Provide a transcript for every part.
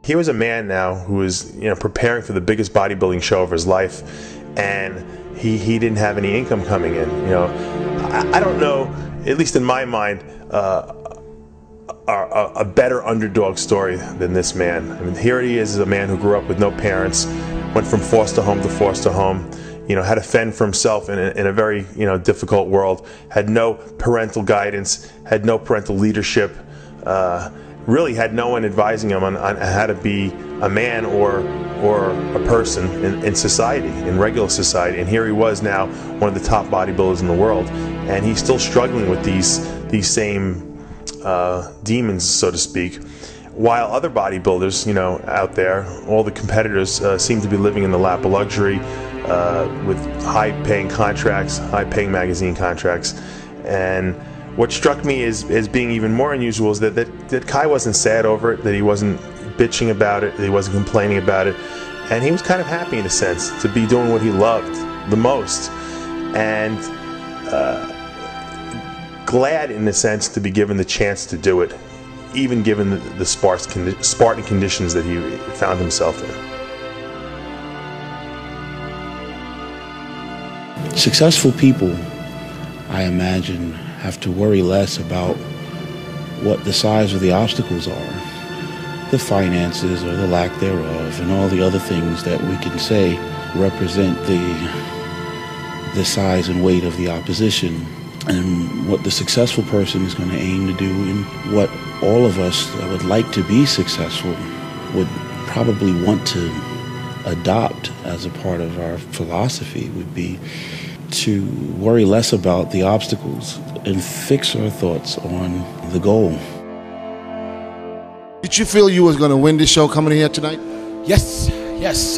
Here was a man now who was, preparing for the biggest bodybuilding show of his life, and he didn't have any income coming in. I don't know, at least in my mind, a better underdog story than this man. I mean, here he is, a man who grew up with no parents, went from foster home to foster home, had to fend for himself in a very, difficult world, had no parental guidance, had no parental leadership, really had no one advising him on how to be a man or a person in society, in regular society. And here he was now, one of the top bodybuilders in the world, and he's still struggling with these same demons, so to speak, while other bodybuilders, out there, all the competitors seem to be living in the lap of luxury, with high-paying contracts, high-paying magazine contracts. And what struck me as being even more unusual is that Kai wasn't sad over it, that he wasn't bitching about it, that he wasn't complaining about it, and he was kind of happy in a sense to be doing what he loved the most, and glad in a sense to be given the chance to do it, even given the Spartan conditions that he found himself in. Successful people, I imagine, have to worry less about what the size of the obstacles are, the finances or the lack thereof, and all the other things that we can say represent the size and weight of the opposition. And what the successful person is going to aim to do, and what all of us that would like to be successful would probably want to adopt as a part of our philosophy, would be to worry less about the obstacles and fix our thoughts on the goal. Did you feel you was going to win this show coming in here tonight? Yes.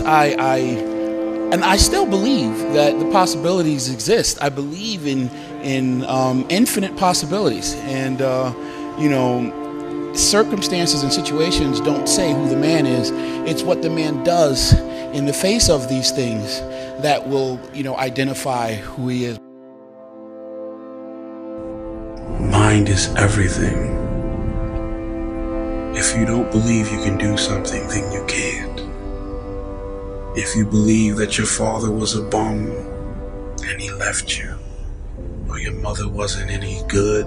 And I still believe that the possibilities exist. I believe in infinite possibilities, and circumstances and situations don't say who the man is. It's what the man does in the face of these things that will, identify who he is. Mind is everything. If you don't believe you can do something, then you can't. If you believe that your father was a bum and he left you, or your mother wasn't any good,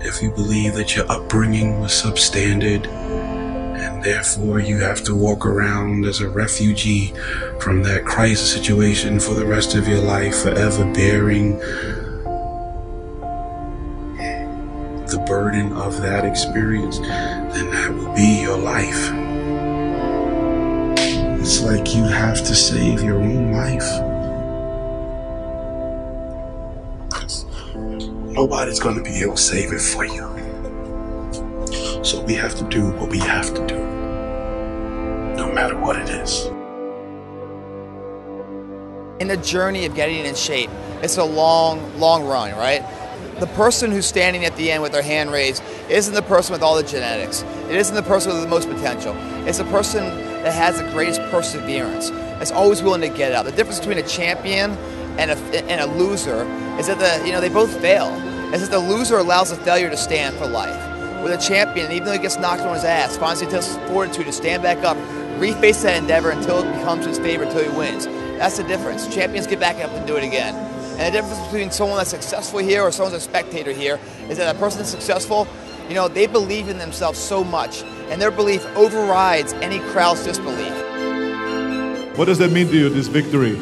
if you believe that your upbringing was substandard and therefore you have to walk around as a refugee from that crisis situation for the rest of your life, forever bearing the burden of that experience, then that will be your life. It's like you have to save your own life. Nobody's going to be able to save it for you. So we have to do what we have to do, no matter what it is. In the journey of getting in shape, it's a long run, right? The person who's standing at the end with their hand raised isn't the person with all the genetics. It isn't the person with the most potential. It's the person that has the greatest perseverance, that's always willing to get out. The difference between a champion and a loser is that they both fail. It's that the loser allows the failure to stand for life. With a champion, even though he gets knocked on his ass, finds the fortitude to stand back up, reface that endeavor until it becomes his favorite, until he wins. That's the difference. Champions get back up and do it again. And the difference between someone that's successful here or someone's a spectator here is that a person that's successful, they believe in themselves so much, and their belief overrides any crowd's disbelief. What does that mean to you, this victory?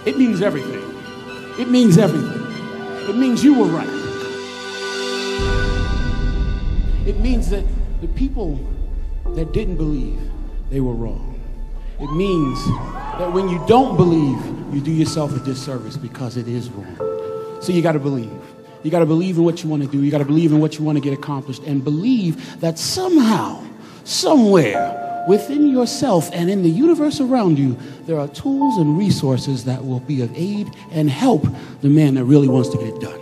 It means everything. It means everything. It means you were right. It means that the people that didn't believe, they were wrong. It means that when you don't believe, you do yourself a disservice because it is wrong. So you got to believe. You got to believe in what you want to do. You got to believe in what you want to get accomplished, and believe that somehow, somewhere within yourself and in the universe around you, there are tools and resources that will be of aid and help the man that really wants to get it done.